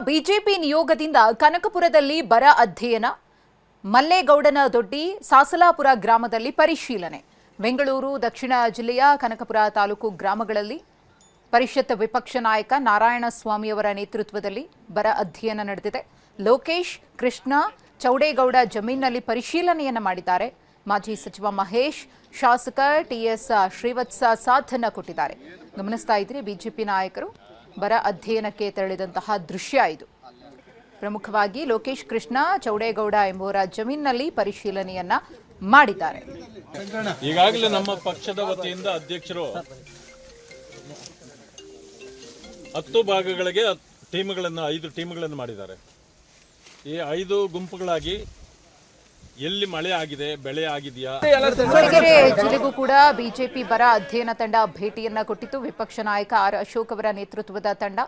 BJP ನಿಯೋಗದಿಂದ ಕನಕಪುರದಲ್ಲಿ ಬರ ಅಧ್ಯಯನ, ಮಲ್ಲೇಗೌಡನ ದೊಡ್ಡಿ, ಸಾಸಲಾಪುರ ಗ್ರಾಮದಲ್ಲಿ ಪರಿಶೀಲನೆ. ಬೆಂಗಳೂರು ದಕ್ಷಿಣ ಜಿಲ್ಲೆಯ ಕನಕಪುರ ತಾಲೂಕು ಗ್ರಾಮಗಳಲ್ಲಿ ಪರಿಷತ್ ವಿಪಕ್ಷ ನಾಯಕ ನಾರಾಯಣಸ್ವಾಮಿಯವರ ನೇತೃತ್ವದಲ್ಲಿ ಬರ ಅಧ್ಯಯನ ನಡೆದಿದೆ. ಲೋಕೇಶ್, ಕೃಷ್ಣ, ಚೌಡೇಗೌಡ ಜಮೀನಿನಲ್ಲಿ ಪರಿಶೀಲನೆಯನ್ನ ಮಾಡಿದ್ದಾರೆ. ಮಾಜಿ ಸಚಿವ ಮಹೇಶ್, ಶಾಸಕ ಟಿಎಸ್ ಶ್ರೀವತ್ಸ ಸಾಥನ್ನ ಕೊಟ್ಟಿದ್ದಾರೆ. ಗಮನಿಸ್ತಾ ಇದ್ರೆ ಬಿಜೆಪಿ ನಾಯಕರು ಬರ ಅಧ್ಯಯನಕ್ಕೆ ತೆರಳಿದಂತಹ ದೃಶ್ಯ ಇದು. ಪ್ರಮುಖವಾಗಿ ಲೋಕೇಶ್, ಕೃಷ್ಣ, ಚೌಡೇಗೌಡ ಎಂಬುವರ ಜಮೀನಿನಲ್ಲಿ ಪರಿಶೀಲನೆಯನ್ನ ಮಾಡಿದ್ದಾರೆ. ಈಗಾಗಲೇ ನಮ್ಮ ಪಕ್ಷದ ವತಿಯಿಂದ ಅಧ್ಯಕ್ಷರು 10 ಭಾಗಗಳಿಗೆ 5 ಟೀಮ್ಗಳನ್ನು ಮಾಡಿದ್ದಾರೆ. ಈ 5 ಗುಂಪುಗಳಾಗಿ ಎಲ್ಲಿ ಮಳೆ ಆಗಿದೆ, ಬೆಳೆ ಆಗಿದೆಯಾ. ಮೂಡಿಗೆರೆ ಜಿಲ್ಲೆಗೂ ಕೂಡ ಬಿಜೆಪಿ ಬರ ಅಧ್ಯಯನ ತಂಡ ಭೇಟಿಯನ್ನ ಕೊಟ್ಟಿತ್ತು. ವಿಪಕ್ಷ ನಾಯಕ ಆರ್ ಅಶೋಕ್ ಅವರ ನೇತೃತ್ವದ ತಂಡ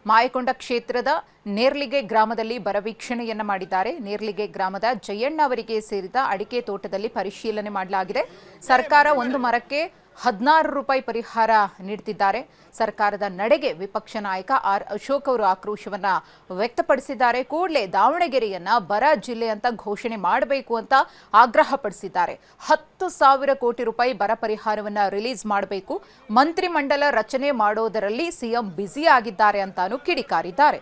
ಮಾಯಕೊಂಡ ಕ್ಷೇತ್ರದ ನೇರ್ಲಿಗೆ ಗ್ರಾಮದಲ್ಲಿ ಬರ ವೀಕ್ಷಣೆಯನ್ನ ಮಾಡಿದ್ದಾರೆ. ನೇರ್ಲಿಗೆ ಗ್ರಾಮದ ಜಯಣ್ಣ ಅವರಿಗೆ ಸೇರಿದ ಅಡಿಕೆ ತೋಟದಲ್ಲಿ ಪರಿಶೀಲನೆ ಮಾಡಲಾಗಿದೆ. ಸರ್ಕಾರ ಒಂದು ಮರಕ್ಕೆ 16 ರೂಪಾಯಿ ಪರಿಹಾರ ನೀಡುತ್ತಿದ್ದಾರೆ. ಸರ್ಕಾರದ ನಡೆಗೆ ವಿಪಕ್ಷ ನಾಯಕ ಆರ್ ಅಶೋಕ್ ಅವರು ಆಕ್ರೋಶವನ್ನ ವ್ಯಕ್ತಪಡಿಸಿದ್ದಾರೆ. ಕೂಡಲೇ ದಾವಣಗೆರೆಯನ್ನ ಬರ ಜಿಲ್ಲೆ ಅಂತ ಘೋಷಣೆ ಮಾಡಬೇಕು ಅಂತ ಆಗ್ರಹಪಡಿಸಿದ್ದಾರೆ. 10,000 ಕೋಟಿ ರೂಪಾಯಿ ಬರ ಪರಿಹಾರವನ್ನ ರಿಲೀಸ್ ಮಾಡಬೇಕು. ಮಂತ್ರಿಮಂಡಲ ರಚನೆ ಮಾಡೋದರಲ್ಲಿ ಸಿಎಂ ಬ್ಯುಸಿ ಆಗಿದ್ದಾರೆ ಅಂತಾನೂ ಕಿಡಿಕಾರಿದ್ದಾರೆ.